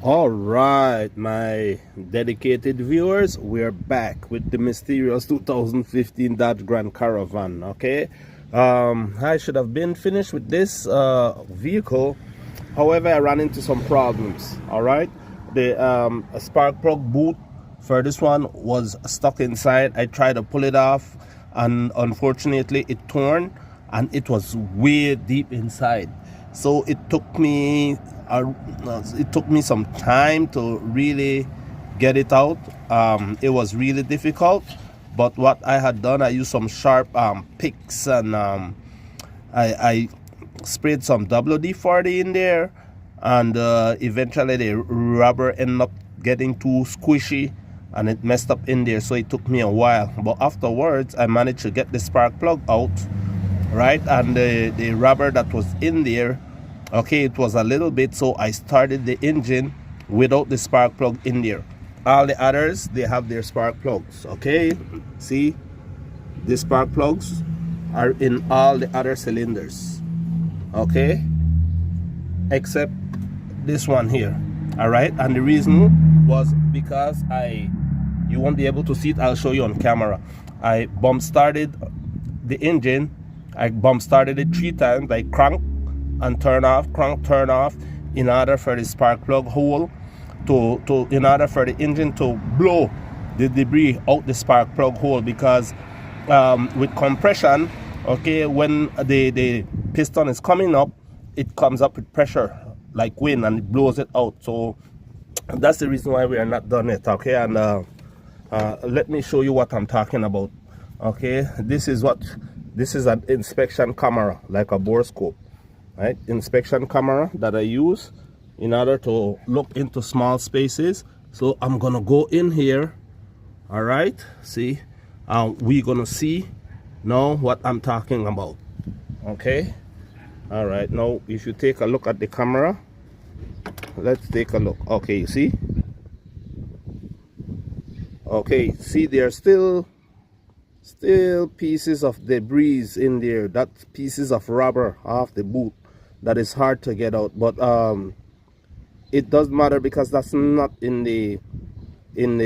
All right, my dedicated viewers, we're back with the mysterious 2015 Dodge Grand Caravan. Okay, I should have been finished with this vehicle. However, I ran into some problems. All right, the spark plug boot for this one was stuck inside. I tried to pull it off, and unfortunately it torn, and it was way deep inside. So it took me some time to really get it out. It was really difficult, but what I had done, I used some sharp picks, and I sprayed some WD-40 in there, and eventually the rubber ended up getting too squishy and it messed up in there, so it took me a while. But afterwards I managed to get the spark plug out, right, and the rubber that was in there, okay, it was a little bit, so I started the engine without the spark plug in there. All the others, they have their spark plugs. Okay, see, the spark plugs are in all the other cylinders, okay, except this one here. All right, and the reason was because you won't be able to see it, I'll show you on camera. I bump started the engine. I bump started it 3 times. I crank and turn off, crank, turn off, in order for the spark plug hole in order for the engine to blow the debris out the spark plug hole, because with compression, okay, when the piston is coming up, it comes up with pressure like wind and it blows it out. So that's the reason why we are not done it. Okay, and let me show you what I'm talking about. Okay, this is an inspection camera, like a bore scope, right? Inspection camera that I use in order to look into small spaces. So I'm gonna go in here. All right, see, we're gonna see now what I'm talking about. Okay, all right, now if you take a look at the camera, let's take a look. Okay, you see, okay, see, there's still pieces of debris in there. That's pieces of rubber off the boot that is hard to get out, but it doesn't matter, because that's not in the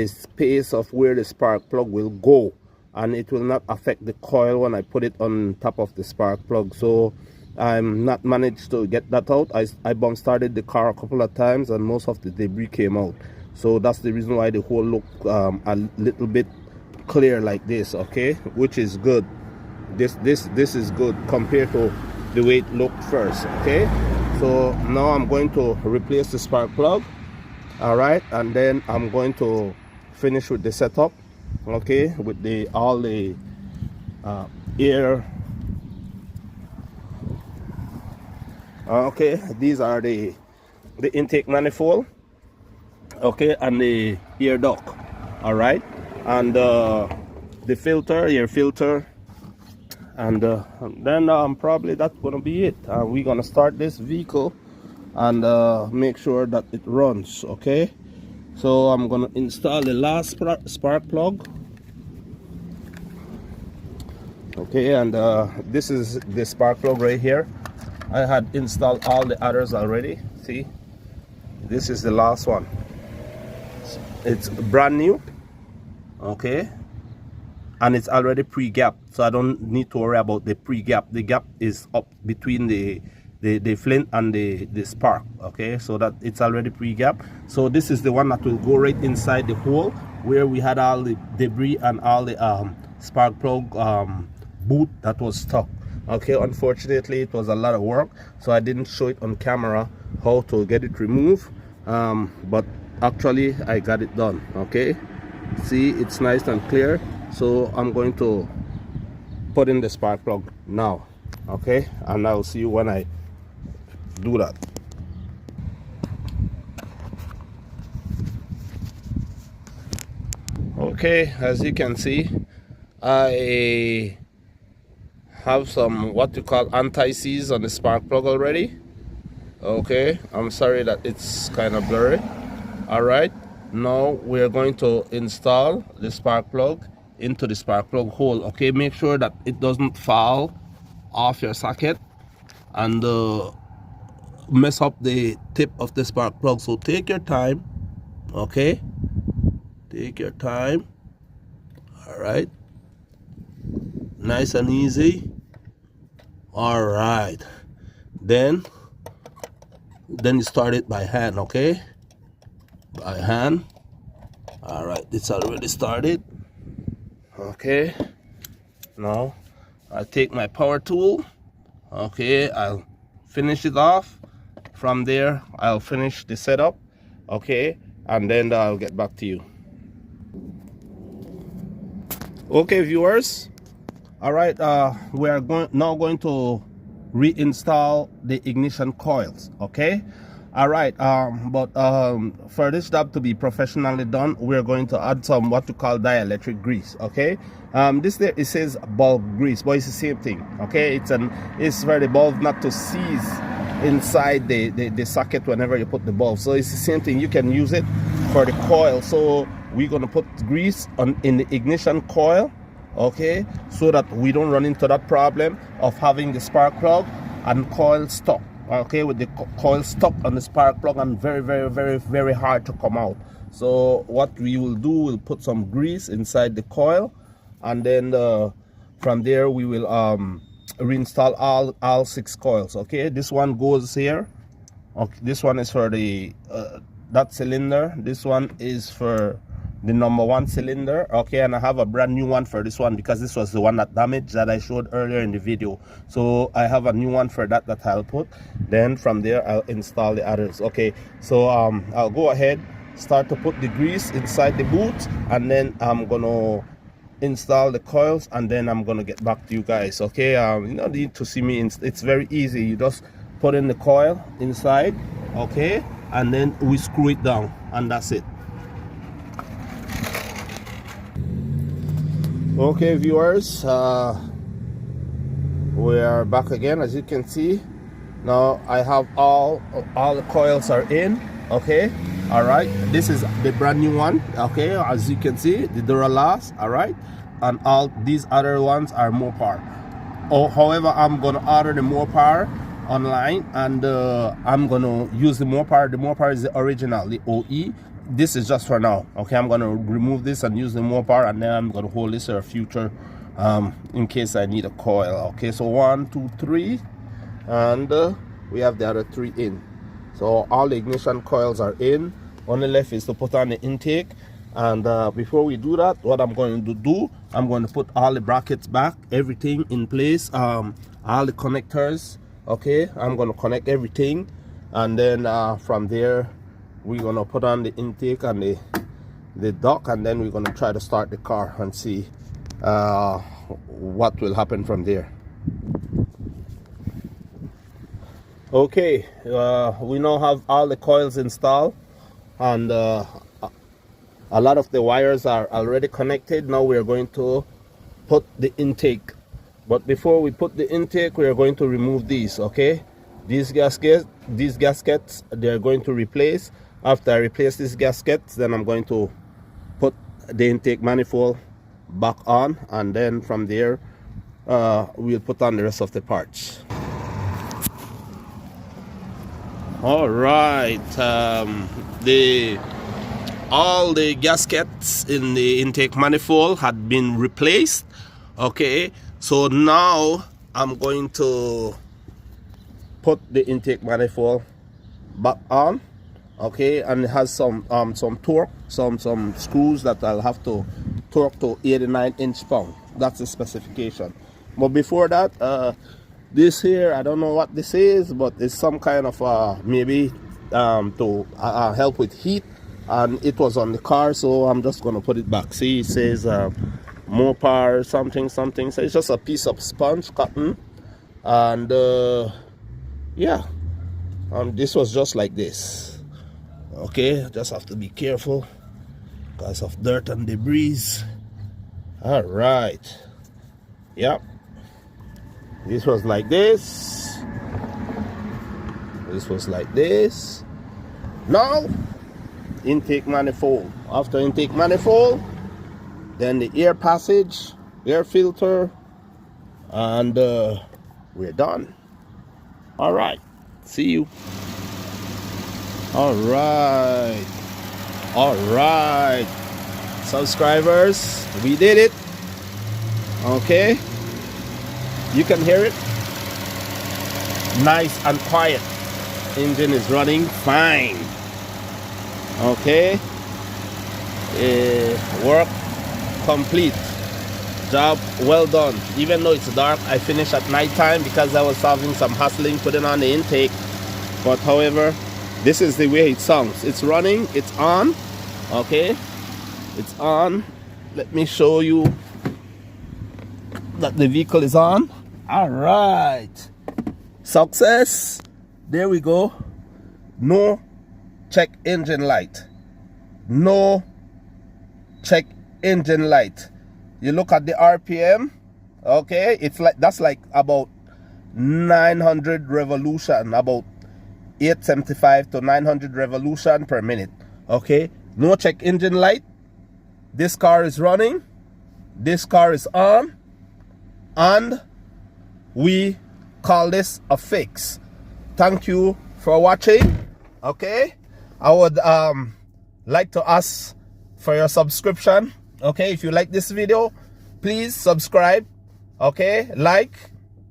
space of where the spark plug will go, and it will not affect the coil when I put it on top of the spark plug. So I'm not managed to get that out. I bump started the car a couple of times and most of the debris came out. So that's the reason why the hole look a little bit clear like this. Okay, which is good. This is good compared to the way it looked first. Okay, so now I'm going to replace the spark plug. All right, and then I'm going to finish with the setup, okay, with all the air. Okay, these are the intake manifold, okay, and the air duct. All right, and the filter, air filter, and then probably that's gonna be it. We're gonna start this vehicle and make sure that it runs. Okay, so I'm gonna install the last spark plug. Okay, and this is the spark plug right here. I had installed all the others already. See, this is the last one. It's brand new, okay, and it's already pre-gapped, so I don't need to worry about the pre-gap. The gap is up between the flint and the spark, okay, so that it's already pre-gap. So this is the one that will go right inside the hole where we had all the debris and all the spark plug boot that was stuck. Okay, unfortunately it was a lot of work, so I didn't show it on camera how to get it removed, but actually I got it done. Okay, see, it's nice and clear. So I'm going to put in the spark plug now. Okay, and I'll see you when I do that. Okay, as you can see, I have some what you call anti-seize on the spark plug already. Okay, I'm sorry that it's kind of blurry. All right, now we're going to install the spark plug into the spark plug hole. Okay, make sure that it doesn't fall off your socket, and mess up the tip of the spark plug. So take your time, okay? Take your time. All right, nice and easy. All right, then you start it by hand, okay? By hand. All right, it's already started. Okay, now I'll take my power tool. Okay, I'll finish it off. From there, I'll finish the setup. Okay, and then I'll get back to you. Okay, viewers. All right, we are now going to reinstall the ignition coils. Okay. All right, but for this job to be professionally done, we're going to add some what we call dielectric grease. Okay, this there, it says bulb grease, but it's the same thing. Okay, it's for the bulb not to seize inside the socket whenever you put the bulb. So it's the same thing. You can use it for the coil. So we're gonna put grease in the ignition coil, okay, so that we don't run into that problem of having the spark plug and coil stuck. Okay, with the coil stuck on the spark plug and very hard to come out. So what we will do, we'll put some grease inside the coil, and then from there we will reinstall all 6 coils. Okay, this one goes here. Okay, this one is for the that cylinder. This one is for the number 1 cylinder. Okay, and I have a brand new one for this one because this was the one that damaged that I showed earlier in the video. So I have a new one for that I'll put. Then from there I'll install the others. Okay, so I'll go ahead, start to put the grease inside the boot, and then I'm gonna install the coils, and then I'm gonna get back to you guys. Okay, you don't need to see me. It's very easy. You just put in the coil inside, okay, and then we screw it down, and that's it. Okay, viewers, we are back again. As you can see, now I have all the coils are in. Okay, all right, this is the brand new one. Okay, as you can see, the Duralast. All right, and all these other ones are more power. However, I'm gonna order the more power online, and I'm gonna use the more power. The more power is the original, the OE. This is just for now. Okay, I'm gonna remove this and use the more power, and then I'm gonna hold this for a future in case I need a coil. Okay, so 1 2 3, and we have the other 3 in. So all the ignition coils are in. Only left is to put on the intake. And before we do that, what I'm going to do, I'm going to put all the brackets back, everything in place, all the connectors. Okay, I'm going to connect everything, and then from there we're going to put on the intake and the dock, and then we're going to try to start the car and see what will happen from there. Okay, we now have all the coils installed, and a lot of the wires are already connected. Now we are going to put the intake, but before we put the intake, we are going to remove these. Okay, these gaskets they're going to replace. After I replace these gaskets, then I'm going to put the intake manifold back on, and then from there we'll put on the rest of the parts. All right, all the gaskets in the intake manifold had been replaced. Okay, so now I'm going to put the intake manifold back on. Okay, and it has some torque, some screws that I'll have to torque to 89 inch-pound. That's the specification. But before that, this here, I don't know what this is, but it's some kind of maybe to help with heat, and it was on the car, so I'm just gonna put it back. See, it says more power something. So it's just a piece of sponge cotton, and yeah, this was just like this. Okay, just have to be careful because of dirt and debris. All right, yep, this was like this. This was like this. Now intake manifold. After intake manifold, then the air passage, air filter, and we're done. All right, see you. All right, subscribers, we did it. Okay, you can hear it, nice and quiet. Engine is running fine. Okay, work complete, job well done. Even though it's dark, I finished at night time because I was having some hustling putting on the intake. But however, this is the way it sounds. It's running, it's on. Okay, it's on. Let me show you that the vehicle is on. All right, success. There we go. No check engine light. No check engine light. You look at the RPM. Okay, it's like that's like about 900 revolution, about 875 to 900 revolution per minute. Okay, no check engine light. This car is running, this car is on, and we call this a fix. Thank you for watching. Okay, I would like to ask for your subscription. Okay, if you like this video, please subscribe. Okay, like,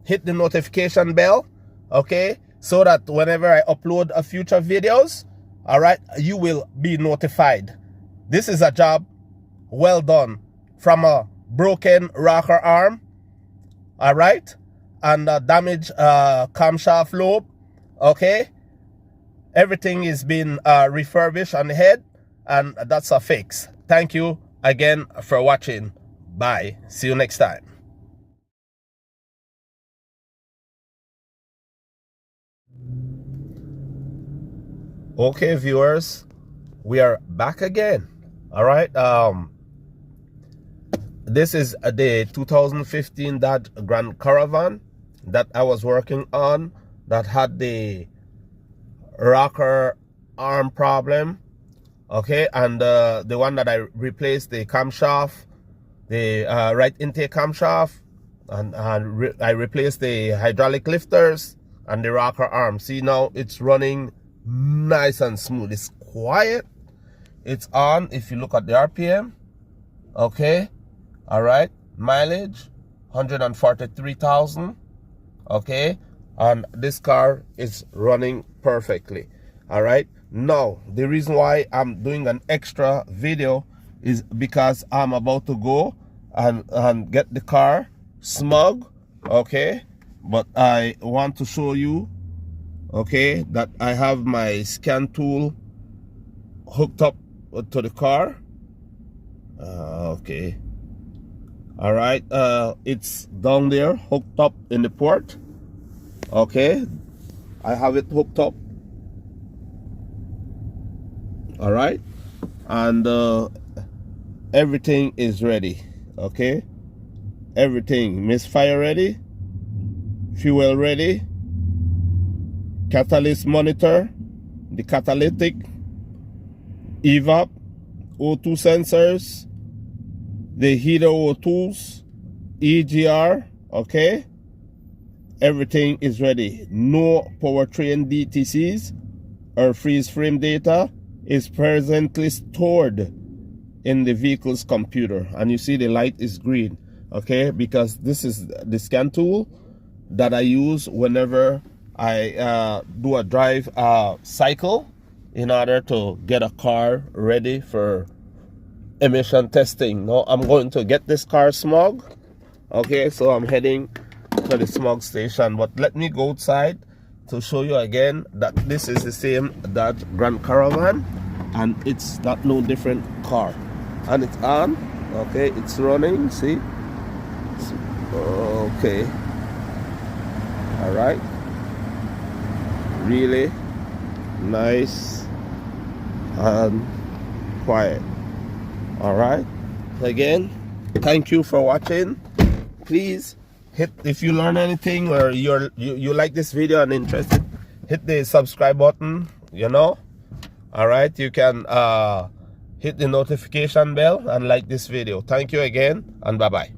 hit the notification bell. Okay, so that whenever I upload a future videos, all right, you will be notified. This is a job well done from a broken rocker arm, all right, and a damaged camshaft lobe. Okay, everything is being refurbished on the head, and that's a fix. Thank you again for watching. Bye. See you next time. Okay, viewers, we are back again. All right, this is the 2015 Dodge Grand Caravan that I was working on that had the rocker arm problem. Okay, and the one that I replaced the camshaft, the right intake camshaft, and I replaced the hydraulic lifters and the rocker arm. See, now it's running nice and smooth. It's quiet, it's on. If you look at the RPM, okay, all right, mileage 143,000. okay, and this car is running perfectly. All right, now the reason why I'm doing an extra video is because I'm about to go and get the car smug. Okay, but I want to show you, okay, that I have my scan tool hooked up to the car. Okay, all right, it's down there hooked up in the port. Okay, I have it hooked up. All right, and everything is ready. Okay, everything, misfire ready, fuel ready, catalyst monitor, the catalytic, evap, O2 sensors, the heater O2s, EGR. Okay, everything is ready. No powertrain DTCs or freeze frame data is presently stored in the vehicle's computer. And you see the light is green, okay, because this is the scan tool that I use whenever I do a drive cycle in order to get a car ready for emission testing. Now I'm going to get this car smog. Okay, so I'm heading to the smog station, but let me go outside to show you again that this is the same Dodge Grand Caravan, and it's not no different car, and it's on. Okay, it's running. See, okay, all right, really nice and quiet. All right, again, thank you for watching. Please hit, if you learn anything or you like this video and interested, hit the subscribe button, you know. All right, you can hit the notification bell and like this video. Thank you again, and bye bye.